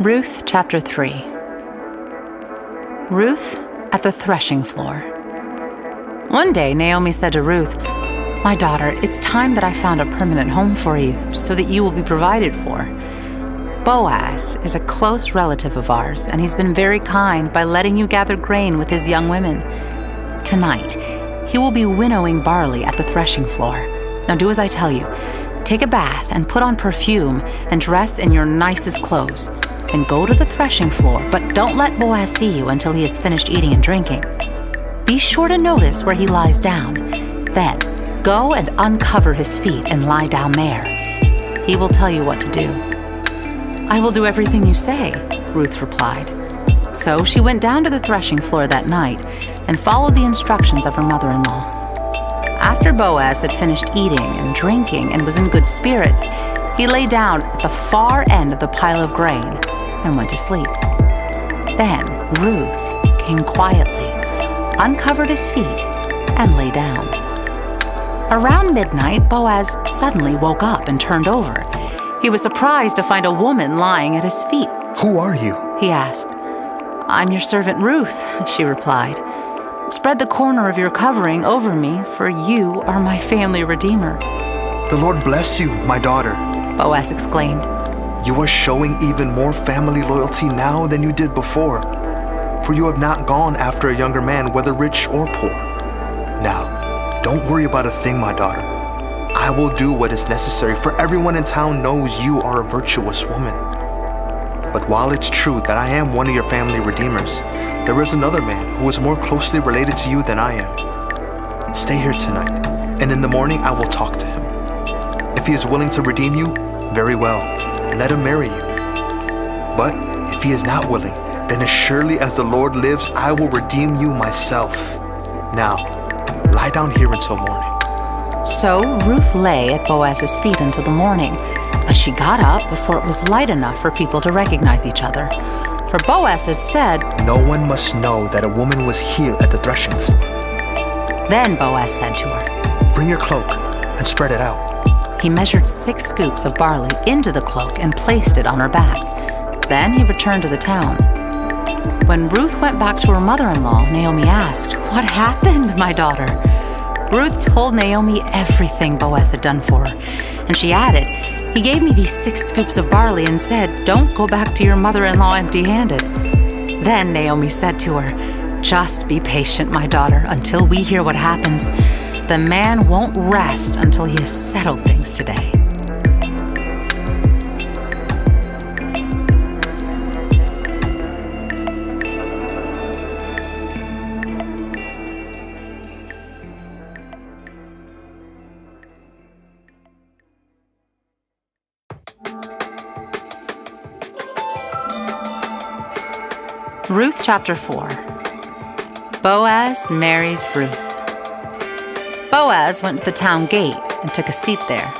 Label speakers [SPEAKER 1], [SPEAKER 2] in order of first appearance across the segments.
[SPEAKER 1] Ruth chapter 3. Ruth at the threshing floor. One day Naomi said to Ruth, "My daughter, it's time that I found a permanent home for you so that you will be provided for. Boaz is a close relative of ours, and he's been very kind by letting you gather grain with his young women. Tonight, he will be winnowing barley at the threshing floor. Now do as I tell you. Take a bath and put on perfume and dress in your nicest clothes. Then go to the threshing floor, but don't let Boaz see you until he has finished eating and drinking. Be sure to notice where he lies down. Then go and uncover his feet and lie down there. He will tell you what to do." "I will do everything you say," Ruth replied. So she went down to the threshing floor that night and followed the instructions of her mother-in-law. After Boaz had finished eating and drinking and was in good spirits, he lay down at the far end of the pile of grain and went to sleep. Then Ruth came quietly, uncovered his feet, and lay down. Around midnight, Boaz suddenly woke up and turned over. He was surprised to find a woman lying at his feet.
[SPEAKER 2] "Who are you?"
[SPEAKER 1] he asked. "I'm your servant Ruth," she replied. "Spread the corner of your covering over me, for you are my family redeemer."
[SPEAKER 2] "The Lord bless you, my daughter,"
[SPEAKER 1] Boaz exclaimed.
[SPEAKER 2] "You are showing even more family loyalty now than you did before, for you have not gone after a younger man, whether rich or poor. Now, don't worry about a thing, my daughter. I will do what is necessary, for everyone in town knows you are a virtuous woman. But while it's true that I am one of your family redeemers, there is another man who is more closely related to you than I am. Stay here tonight, and in the morning I will talk to him. If he is willing to redeem you, very well, let him marry you. But if he is not willing, then as surely as the Lord lives, I will redeem you myself. Now, lie down here until morning."
[SPEAKER 1] So Ruth lay at Boaz's feet until the morning, but she got up before it was light enough for people to recognize each other. For Boaz had said,
[SPEAKER 2] "No one must know that a woman was here at the threshing floor."
[SPEAKER 1] Then Boaz said to her,
[SPEAKER 2] "Bring your cloak and spread it out."
[SPEAKER 1] He measured 6 scoops of barley into the cloak and placed it on her back. Then he returned to the town. When Ruth went back to her mother-in-law, Naomi asked, "What happened, my daughter?" Ruth told Naomi everything Boaz had done for her, and she added, "He gave me these 6 scoops of barley and said, 'Don't go back to your mother-in-law empty-handed.'" Then Naomi said to her, "Just be patient, my daughter, until we hear what happens. The man won't rest until he has settled things today." Ruth chapter 4. Boaz marries Ruth. Boaz went to the town gate and took a seat there.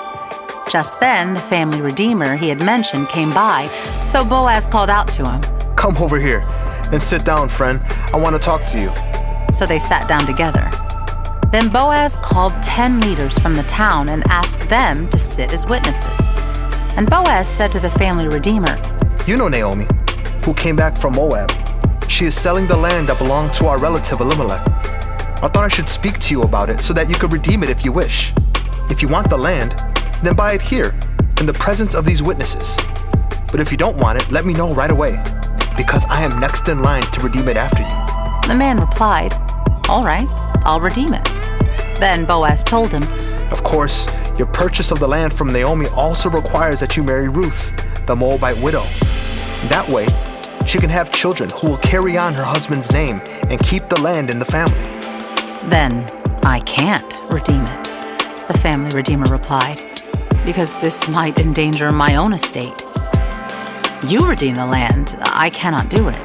[SPEAKER 1] Just then, the family redeemer he had mentioned came by, so Boaz called out to him.
[SPEAKER 2] "Come over here and sit down, friend. I want to talk to you."
[SPEAKER 1] So they sat down together. Then Boaz called 10 leaders from the town and asked them to sit as witnesses. And Boaz said to the family redeemer,
[SPEAKER 2] "You know Naomi, who came back from Moab. She is selling the land that belonged to our relative Elimelech. I thought I should speak to you about it so that you could redeem it if you wish. If you want the land, then buy it here, in the presence of these witnesses. But if you don't want it, let me know right away, because I am next in line to redeem it after you."
[SPEAKER 1] The man replied, "All right, I'll redeem it." Then Boaz told him,
[SPEAKER 2] "Of course, your purchase of the land from Naomi also requires that you marry Ruth, the Moabite widow. That way, she can have children who will carry on her husband's name and keep the land in the family."
[SPEAKER 1] "Then I can't redeem it," the family redeemer replied, "because this might endanger my own estate. You redeem the land, I cannot do it."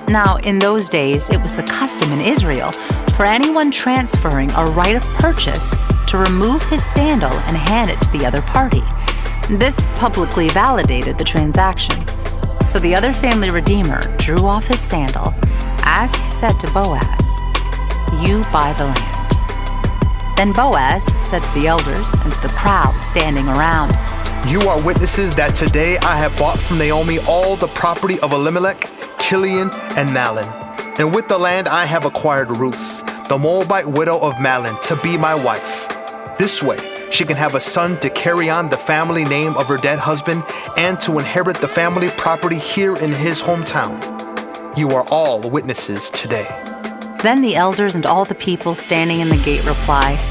[SPEAKER 1] Now, in those days, it was the custom in Israel for anyone transferring a right of purchase to remove his sandal and hand it to the other party. This publicly validated the transaction. So the other family redeemer drew off his sandal as he said to Boaz, "You buy the land." Then Boaz said to the elders and to the crowd standing around,
[SPEAKER 2] You are witnesses that today I have bought from Naomi all the property of Elimelech, Kilion, and Mahlon. And with the land I have acquired Ruth, the Moabite widow of Mahlon, to be my wife. This way she can have a son to carry on the family name of her dead husband and to inherit the family property here in his hometown. You are all witnesses today."
[SPEAKER 1] Then the elders and all the people standing in the gate replied,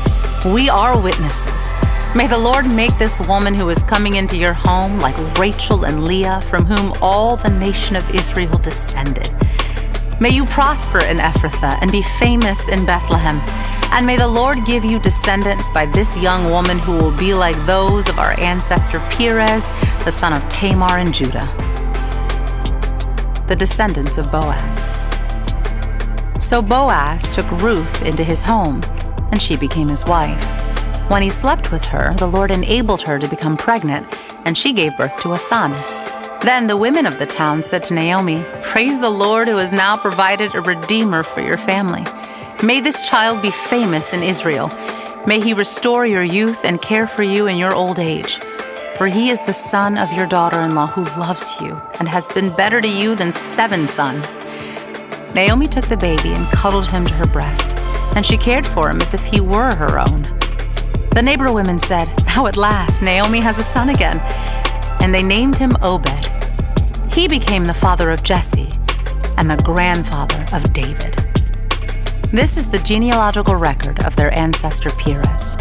[SPEAKER 1] "We are witnesses. May the Lord make this woman who is coming into your home like Rachel and Leah, from whom all the nation of Israel descended. May you prosper in Ephrathah and be famous in Bethlehem. And may the Lord give you descendants by this young woman who will be like those of our ancestor Perez, the son of Tamar in Judah." The descendants of Boaz. So Boaz took Ruth into his home, and she became his wife. When he slept with her, the Lord enabled her to become pregnant, and she gave birth to a son. Then the women of the town said to Naomi, "Praise the Lord who has now provided a redeemer for your family. May this child be famous in Israel. May he restore your youth and care for you in your old age. For he is the son of your daughter-in-law who loves you and has been better to you than 7 sons." Naomi took the baby and cuddled him to her breast, and she cared for him as if he were her own. The neighbor women said, "Now at last Naomi has a son again." And they named him Obed. He became the father of Jesse and the grandfather of David. This is the genealogical record of their ancestor Perez.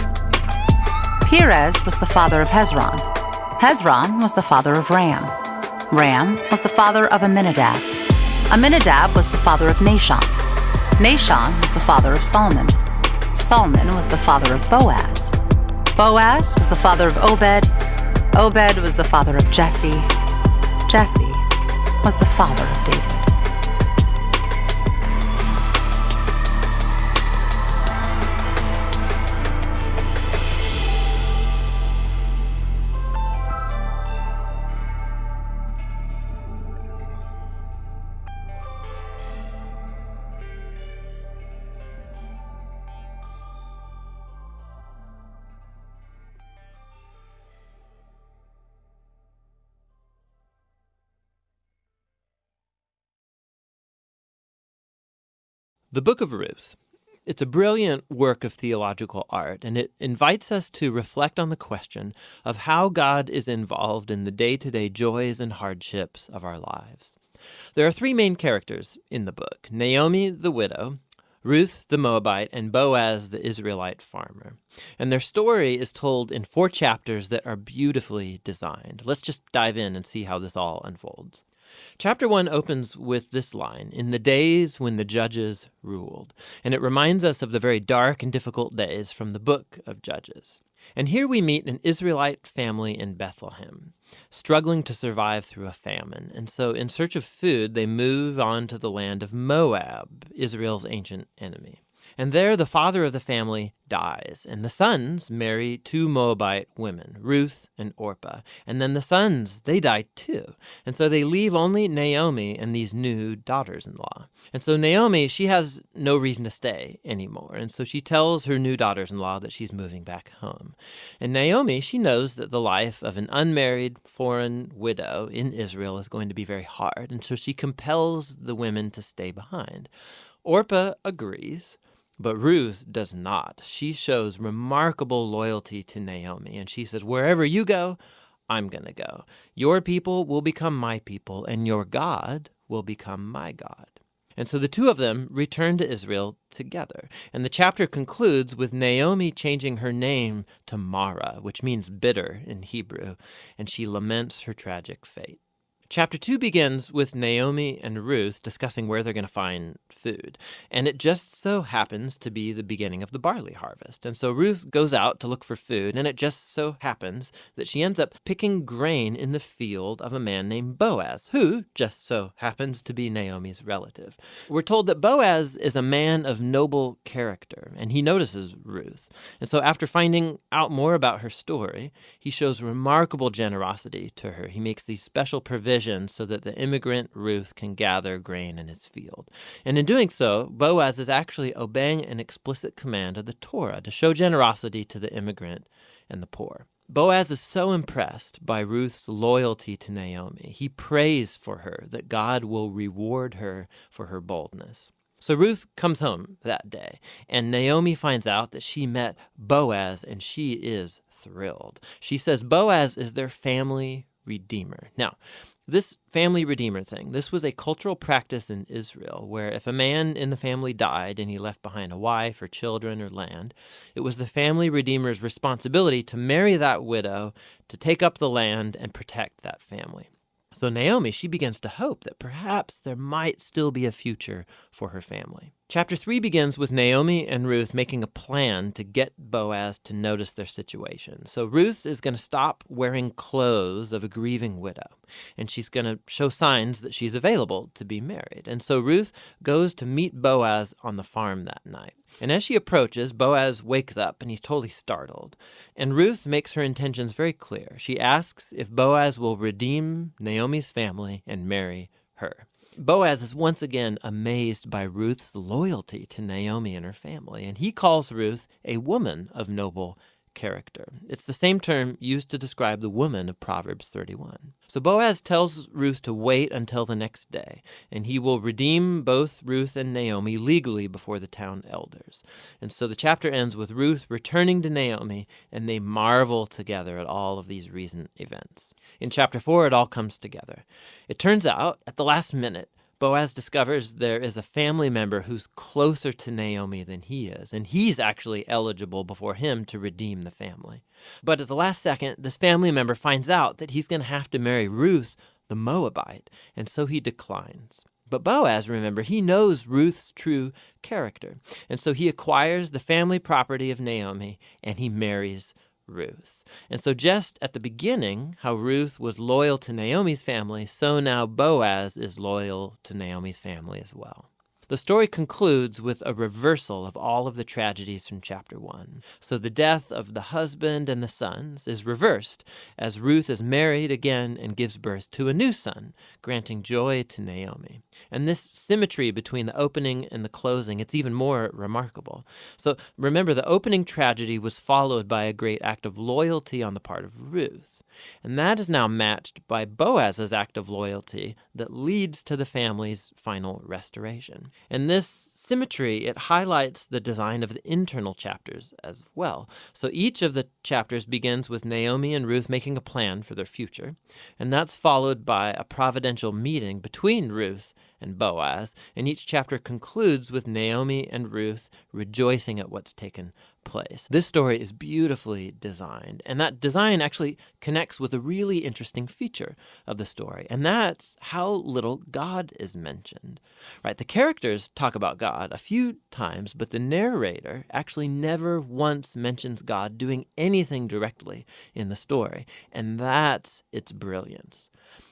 [SPEAKER 1] Perez was the father of Hezron. Hezron was the father of Ram. Ram was the father of Amminadab. Amminadab was the father of Nahshon. Nahshon was the father of Salmon. Salmon was the father of Boaz. Boaz was the father of Obed. Obed was the father of Jesse. Jesse was the father of David.
[SPEAKER 3] The Book of Ruth. It's a brilliant work of theological art, and it invites us to reflect on the question of how God is involved in the day-to-day joys and hardships of our lives. There are 3 main characters in the book: Naomi, the widow, Ruth, the Moabite, and Boaz, the Israelite farmer. And their story is told in 4 chapters that are beautifully designed. Let's just dive in and see how this all unfolds. Chapter 1 opens with this line, "In the days when the judges ruled," and it reminds us of the very dark and difficult days from the book of Judges. And here we meet an Israelite family in Bethlehem, struggling to survive through a famine. And so in search of food, they move on to the land of Moab, Israel's ancient enemy. And there the father of the family dies, and the sons marry 2 Moabite women, Ruth and Orpah. And then the sons, they die too. And so they leave only Naomi and these new daughters-in-law. And so Naomi, she has no reason to stay anymore. And so she tells her new daughters-in-law that she's moving back home. And Naomi, she knows that the life of an unmarried foreign widow in Israel is going to be very hard. And so she compels the women to stay behind. Orpah agrees, but Ruth does not. She shows remarkable loyalty to Naomi, and she says, "Wherever you go, I'm going to go. Your people will become my people, and your God will become my God." And so the 2 of them return to Israel together. And the chapter concludes with Naomi changing her name to Mara, which means bitter in Hebrew, and she laments her tragic fate. Chapter 2 begins with Naomi and Ruth discussing where they're going to find food. And it just so happens to be the beginning of the barley harvest. And so Ruth goes out to look for food, and it just so happens that she ends up picking grain in the field of a man named Boaz, who just so happens to be Naomi's relative. We're told that Boaz is a man of noble character, and he notices Ruth. And so after finding out more about her story, he shows remarkable generosity to her. He makes these special provisions so that the immigrant Ruth can gather grain in his field. And in doing so, Boaz is actually obeying an explicit command of the Torah to show generosity to the immigrant and the poor. Boaz is so impressed by Ruth's loyalty to Naomi. He prays for her that God will reward her for her boldness. So Ruth comes home that day, and Naomi finds out that she met Boaz, and she is thrilled. She says Boaz is their family redeemer. Now, this family redeemer thing, this was a cultural practice in Israel where if a man in the family died and he left behind a wife or children or land, it was the family redeemer's responsibility to marry that widow, to take up the land and protect that family. So Naomi, she begins to hope that perhaps there might still be a future for her family. Chapter 3 begins with Naomi and Ruth making a plan to get Boaz to notice their situation. So Ruth is going to stop wearing clothes of a grieving widow, and she's going to show signs that she's available to be married. And so Ruth goes to meet Boaz on the farm that night. And as she approaches, Boaz wakes up and he's totally startled. And Ruth makes her intentions very clear. She asks if Boaz will redeem Naomi's family and marry her. Boaz is once again amazed by Ruth's loyalty to Naomi and her family, and he calls Ruth a woman of noble character. It's the same term used to describe the woman of Proverbs 31. So Boaz tells Ruth to wait until the next day, and he will redeem both Ruth and Naomi legally before the town elders. And so the chapter ends with Ruth returning to Naomi, and they marvel together at all of these recent events. In chapter 4, it all comes together. It turns out, at the last minute, Boaz discovers there is a family member who's closer to Naomi than he is, and he's actually eligible before him to redeem the family. But at the last second, this family member finds out that he's going to have to marry Ruth, the Moabite, and so he declines. But Boaz, remember, he knows Ruth's true character, and so he acquires the family property of Naomi, and he marries Ruth. And so just at the beginning, how Ruth was loyal to Naomi's family, so now Boaz is loyal to Naomi's family as well. The story concludes with a reversal of all of the tragedies from chapter 1. So the death of the husband and the sons is reversed as Ruth is married again and gives birth to a new son, granting joy to Naomi. And this symmetry between the opening and the closing, it's even more remarkable. So remember, the opening tragedy was followed by a great act of loyalty on the part of Ruth. And that is now matched by Boaz's act of loyalty that leads to the family's final restoration. And this symmetry, it highlights the design of the internal chapters as well. So each of the chapters begins with Naomi and Ruth making a plan for their future, and that's followed by a providential meeting between Ruth and Boaz, and each chapter concludes with Naomi and Ruth rejoicing at what's taken place. This story is beautifully designed, and that design actually connects with a really interesting feature of the story, and that's how little God is mentioned. Right? The characters talk about God a few times, but the narrator actually never once mentions God doing anything directly in the story, and that's its brilliance.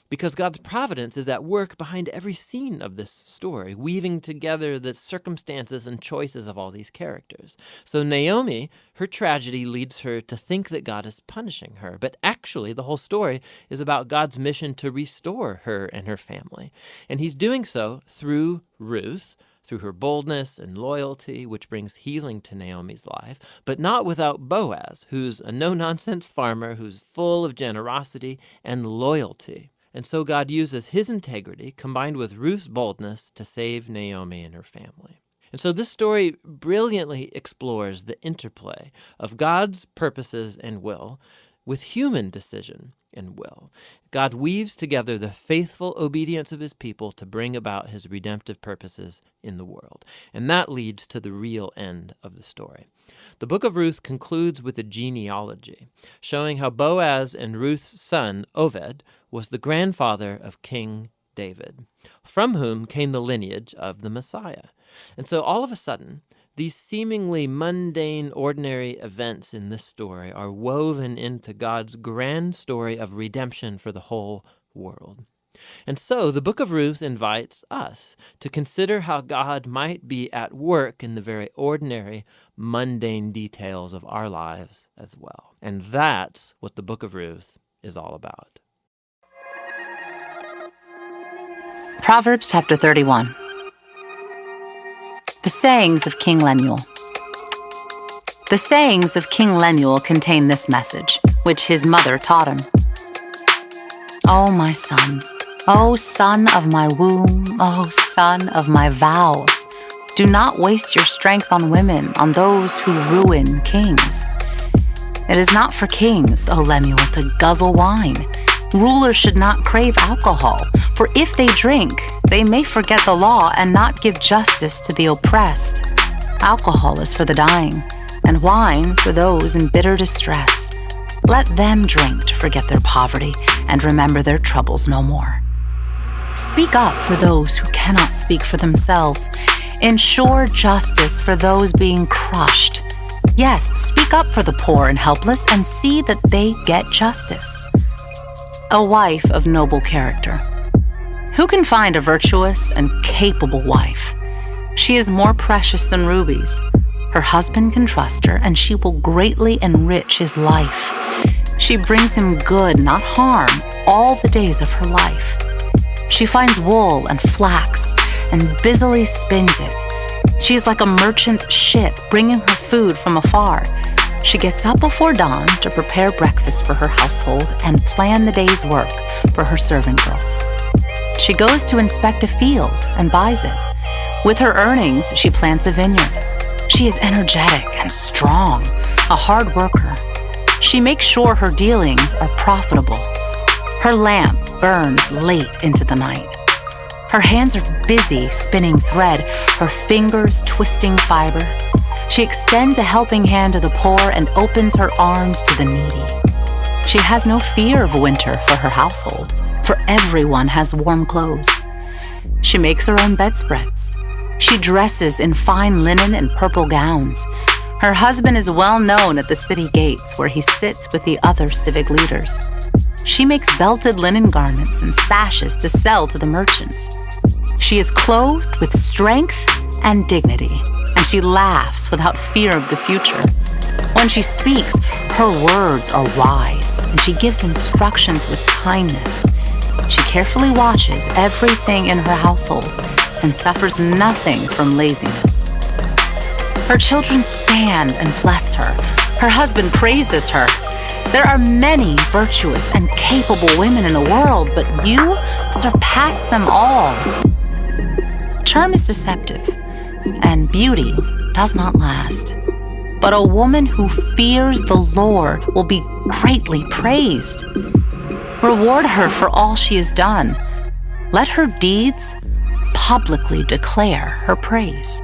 [SPEAKER 3] Because God's providence is at work behind every scene of this story, weaving together the circumstances and choices of all these characters. So Naomi, her tragedy leads her to think that God is punishing her, but actually the whole story is about God's mission to restore her and her family. And he's doing so through Ruth, through her boldness and loyalty, which brings healing to Naomi's life, but not without Boaz, who's a no-nonsense farmer who's full of generosity and loyalty. And so God uses his integrity combined with Ruth's boldness to save Naomi and her family. And so this story brilliantly explores the interplay of God's purposes and will with human decision and will. God weaves together the faithful obedience of his people to bring about his redemptive purposes in the world. And that leads to the real end of the story. The book of Ruth concludes with a genealogy, showing how Boaz and Ruth's son, Oved, was the grandfather of King David, from whom came the lineage of the Messiah. And so all of a sudden, these seemingly mundane, ordinary events in this story are woven into God's grand story of redemption for the whole world. And so the book of Ruth invites us to consider how God might be at work in the very ordinary, mundane details of our lives as well. And that's what the book of Ruth is all about.
[SPEAKER 1] Proverbs chapter 31. The sayings of King Lemuel. The sayings of King Lemuel contain this message. which his mother taught him. O my son, O son of my womb, O son of my vows, do not waste your strength on women, on those who ruin kings. It is not for kings, O Lemuel, to guzzle wine. Rulers should not crave alcohol, for if they drink, they may forget the law and not give justice to the oppressed. Alcohol is for the dying, and wine for those in bitter distress. Let them drink to forget their poverty and remember their troubles no more. Speak up for those who cannot speak for themselves. Ensure justice for those being crushed. Yes, speak up for the poor and helpless and see that they get justice. A wife of noble character. Who can find a virtuous and capable wife? She is more precious than rubies. Her husband can trust her, and she will greatly enrich his life. She brings him good, not harm, all the days of her life. She finds wool and flax and busily spins it. She is like a merchant's ship bringing her food from afar. She gets up before dawn to prepare breakfast for her household and plan the day's work for her servant girls. She goes to inspect a field and buys it. With her earnings, she plants a vineyard. She is energetic and strong, a hard worker. She makes sure her dealings are profitable. Her lamp burns late into the night. Her hands are busy spinning thread, her fingers twisting fiber. She extends a helping hand to the poor and opens her arms to the needy. She has no fear of winter for her household, for everyone has warm clothes. She makes her own bedspreads. She dresses in fine linen and purple gowns. Her husband is well known at the city gates where he sits with the other civic leaders. She makes belted linen garments and sashes to sell to the merchants. She is clothed with strength and dignity, and she laughs without fear of the future. When she speaks, her words are wise, and she gives instructions with kindness. She carefully watches everything in her household and suffers nothing from laziness. Her children stand and bless her. Her husband praises her. There are many virtuous and capable women in the world, but you surpass them all. Charm is deceptive, and beauty does not last. But a woman who fears the Lord will be greatly praised. Reward her for all she has done. Let her deeds publicly declare her praise.